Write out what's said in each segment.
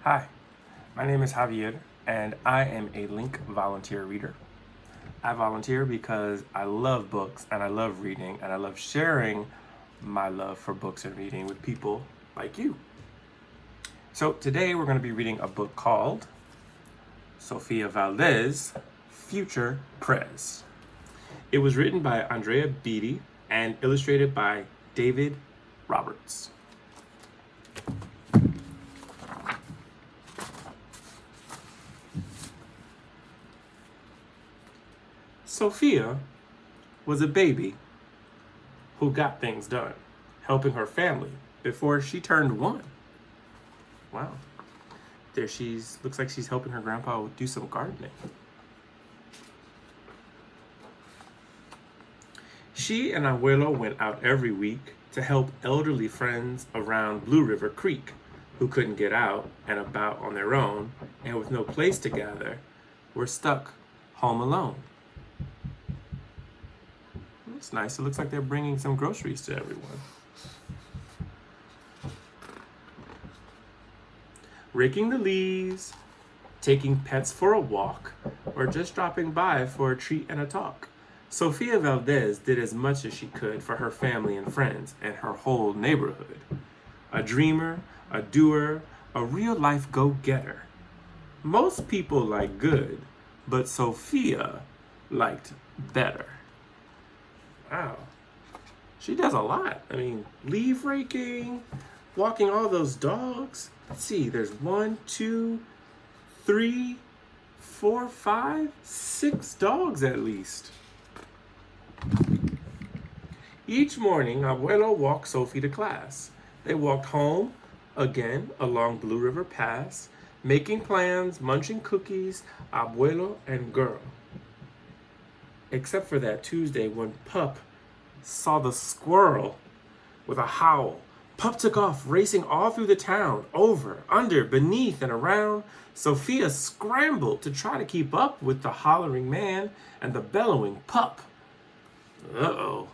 Hi, my name is Javier, and I am a LINC volunteer reader. I volunteer because I love books and I love reading and I love sharing my love for books and reading with people like you. So today we're going to be reading a book called Sofia Valdez, Future Prez. It was written by Andrea Beaty and illustrated by David Roberts. Sofia was a baby who got things done, helping her family before she turned 1. Wow. There looks like she's helping her grandpa do some gardening. She and Abuelo went out every week to help elderly friends around Blue River Creek who couldn't get out and about on their own and with no place to gather were stuck home alone. It's nice. It looks like they're bringing some groceries to everyone. Raking the leaves, taking pets for a walk, or just dropping by for a treat and a talk. Sofia Valdez did as much as she could for her family and friends and her whole neighborhood. A dreamer, a doer, a real-life go-getter. Most people like good, but Sofia liked better. Wow. She does a lot. I mean, leaf raking, walking all those dogs. Let's see, there's 1, 2, 3, 4, 5, 6 dogs at least. Each morning, Abuelo walked Sophie to class. They walked home, again, along Blue River Pass, making plans, munching cookies, Abuelo and girl. Except for that Tuesday when Pup saw the squirrel with a howl. Pup took off, racing all through the town, over, under, beneath, and around. Sofia scrambled to try to keep up with the hollering man and the bellowing pup. Uh-oh.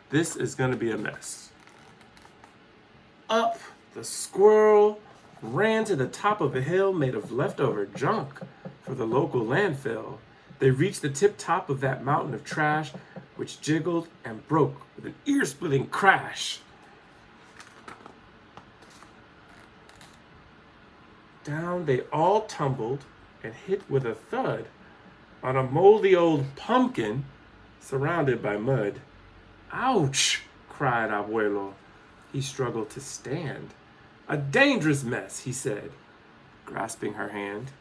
This is going to be a mess. Up, the squirrel ran to the top of a hill made of leftover junk for the local landfill. They reached the tip top of that mountain of trash, which jiggled and broke with an ear-splitting crash. Down they all tumbled and hit with a thud on a moldy old pumpkin surrounded by mud. Ouch, cried Abuelo. He struggled to stand. A dangerous mess, he said, grasping her hand.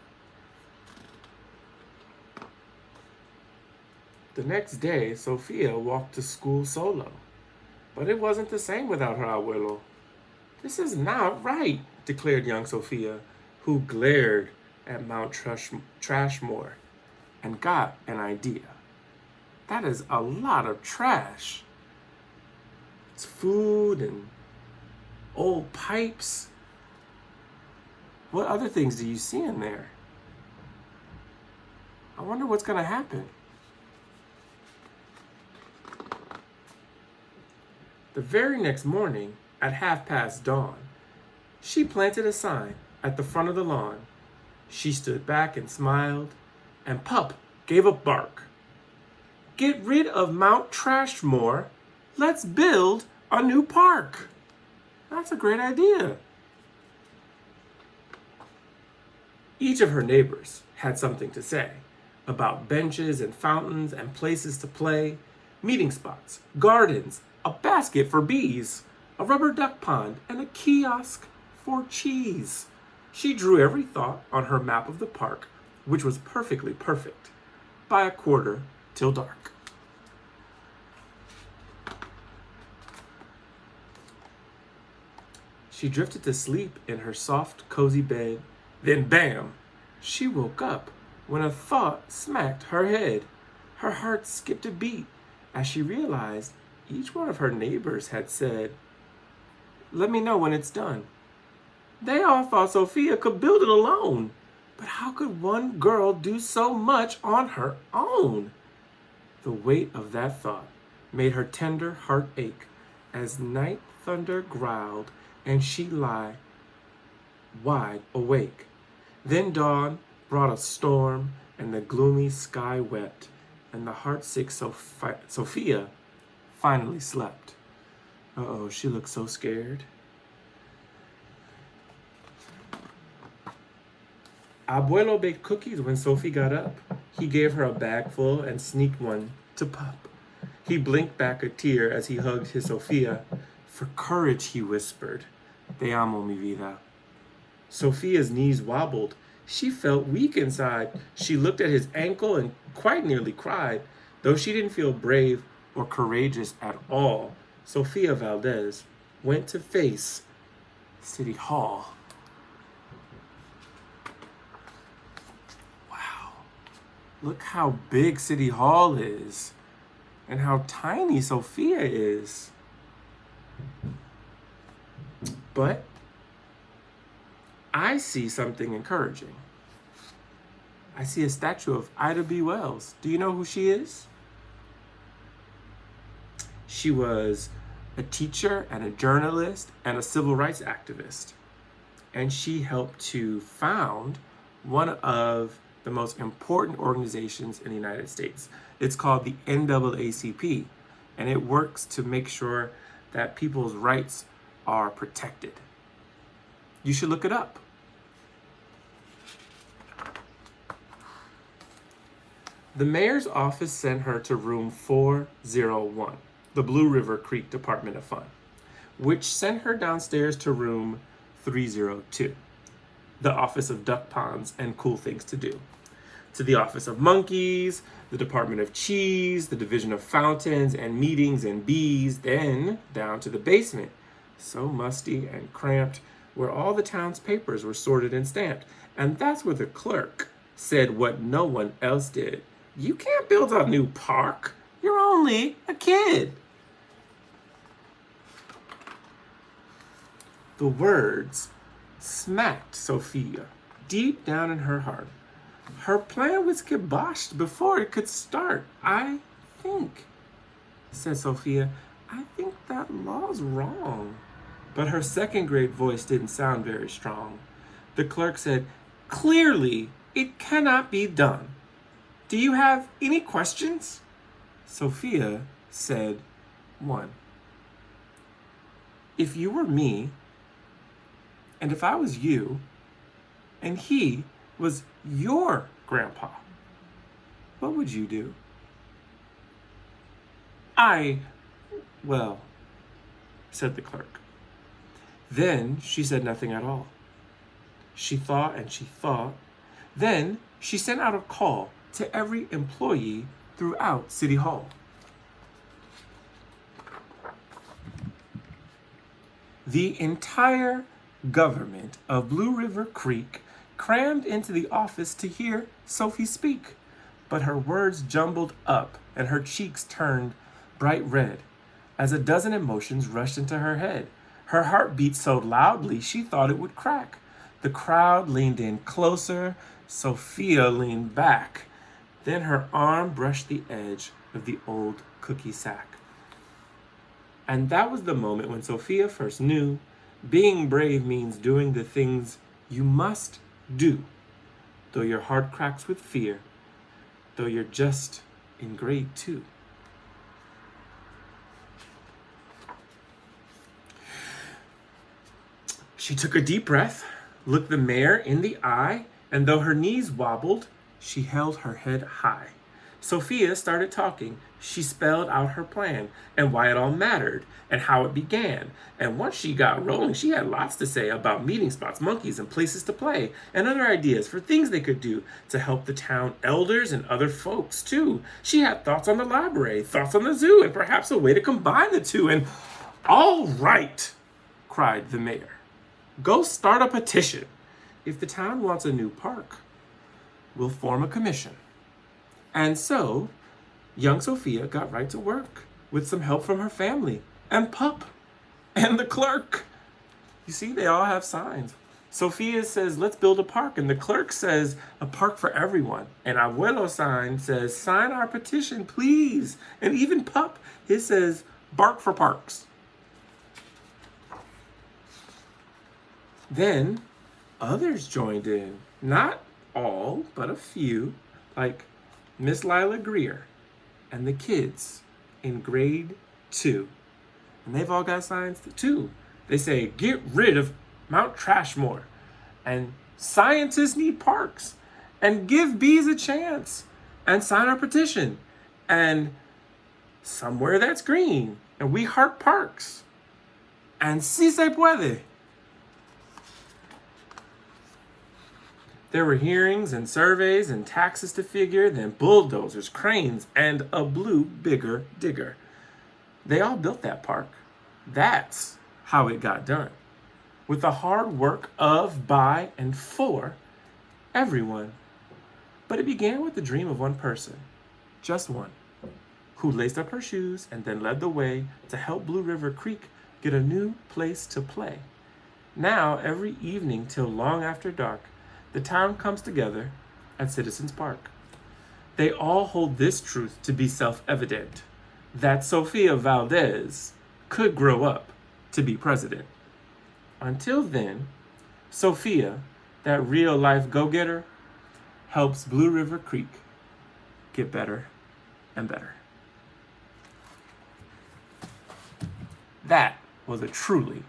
The next day, Sofia walked to school solo. But it wasn't the same without her abuelo. This is not right, declared young Sofia, who glared at Mount Trashmore and got an idea. That is a lot of trash. It's food and old pipes. What other things do you see in there? I wonder what's going to happen. The very next morning, at dawn, she planted a sign at the front of the lawn. She stood back and smiled, and Pup gave a bark. Get rid of Mount Trashmore. Let's build a new park. That's a great idea. Each of her neighbors had something to say about benches and fountains and places to play, meeting spots, gardens, a basket for bees, a rubber duck pond, and a kiosk for cheese. She drew every thought on her map of the park, which was perfectly perfect, by a quarter till dark. She drifted to sleep in her soft, cozy bed. Then bam! She woke up when a thought smacked her head. Her heart skipped a beat as she realized each one of her neighbors had said, "Let me know when it's done." They all thought Sofia could build it alone. But how could one girl do so much on her own? The weight of that thought made her tender heart ache as night thunder growled and she lay wide awake. Then dawn brought a storm, and the gloomy sky wept, and the heartsick Sofia finally slept. Uh-oh, she looked so scared. Abuelo baked cookies when Sophie got up. He gave her a bag full and sneaked one to Pup. He blinked back a tear as he hugged his Sofia. For courage, he whispered. Te amo, mi vida. Sophia's knees wobbled. She felt weak inside. She looked at his ankle and quite nearly cried. Though she didn't feel brave or courageous at all, Sofia Valdez went to face City Hall. Wow. Look how big City Hall is and how tiny Sofia is. But I see something encouraging. I see a statue of Ida B. Wells. Do you know who she is? She was a teacher and a journalist and a civil rights activist. And she helped to found one of the most important organizations in the United States. It's called the NAACP, and it works to make sure that people's rights are protected. You should look it up. The mayor's office sent her to room 401, the Blue River Creek Department of Fun, which sent her downstairs to room 302, the Office of Duck Ponds and Cool Things to Do, to the Office of Monkeys, the Department of Cheese, the Division of Fountains and Meetings and Bees, then down to the basement, so musty and cramped, where all the town's papers were sorted and stamped. And that's where the clerk said what no one else did. You can't build a new park. You're only a kid. The words smacked Sofia deep down in her heart. Her plan was kiboshed before it could start. I think, said Sofia, I think that law's wrong. But her second grade voice didn't sound very strong. The clerk said, clearly, it cannot be done. Do you have any questions? Sofia said, one. If you were me, and if I was you, and he was your grandpa, what would you do? Well, said the clerk. Then she said nothing at all. She thought and she thought. Then she sent out a call to every employee throughout City Hall. The entire government of Blue River Creek crammed into the office to hear Sophie speak, but her words jumbled up and her cheeks turned bright red as a dozen emotions rushed into her head. Her heart beat so loudly she thought it would crack. The crowd leaned in closer. Sofia leaned back. Then her arm brushed the edge of the old cookie sack. And that was the moment when Sofia first knew being brave means doing the things you must do, though your heart cracks with fear, though you're just in grade 2. She took a deep breath, looked the mayor in the eye, and though her knees wobbled, she held her head high. Sofia started talking. She spelled out her plan and why it all mattered and how it began. And once she got rolling, she had lots to say about meeting spots, monkeys, and places to play, and other ideas for things they could do to help the town elders and other folks, too. She had thoughts on the library, thoughts on the zoo, and perhaps a way to combine the two. And, all right, cried the mayor. Go start a petition. If the town wants a new park, we'll form a commission. And so, young Sofia got right to work with some help from her family and Pup and the clerk. You see, they all have signs. Sofia says, let's build a park. And the clerk says, a park for everyone. And Abuelo sign says, sign our petition, please. And even Pup, his says, bark for parks. Then Others joined in. Not all, but a few, like Miss Lila Greer and the kids in grade 2. And they've all got signs too. They say, get rid of Mount Trashmore. And scientists need parks. And give bees a chance. And sign our petition. And somewhere that's green. And we heart parks. And si se puede. There were hearings and surveys and taxes to figure, then bulldozers, cranes, and a blue bigger digger. They all built that park. That's how it got done. With the hard work of, by, and for everyone. But it began with the dream of one person, just one, who laced up her shoes and then led the way to help Blue River Creek get a new place to play. Now, every evening till long after dark, the town comes together at Citizens Park. They all hold this truth to be self-evident, that Sofia Valdez could grow up to be president. Until then, Sofia, that real-life go-getter, helps Blue River Creek get better and better. That was a truly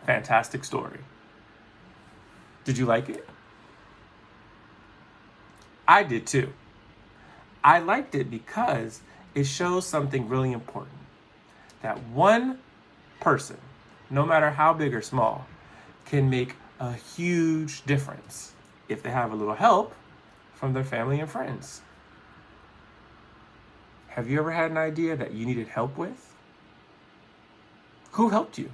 fantastic story. Did you like it? I did too. I liked it because it shows something really important. That one person, no matter how big or small, can make a huge difference if they have a little help from their family and friends. Have you ever had an idea that you needed help with? Who helped you?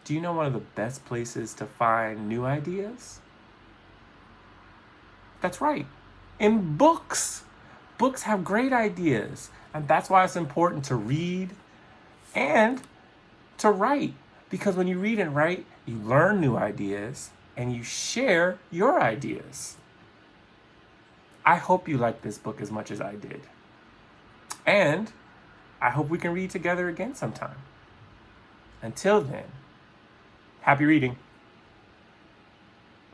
Do you know one of the best places to find new ideas? That's right, in books. Books have great ideas, and that's why it's important to read and to write. Because when you read and write, you learn new ideas and you share your ideas. I hope you like this book as much as I did. And I hope we can read together again sometime. Until then, happy reading.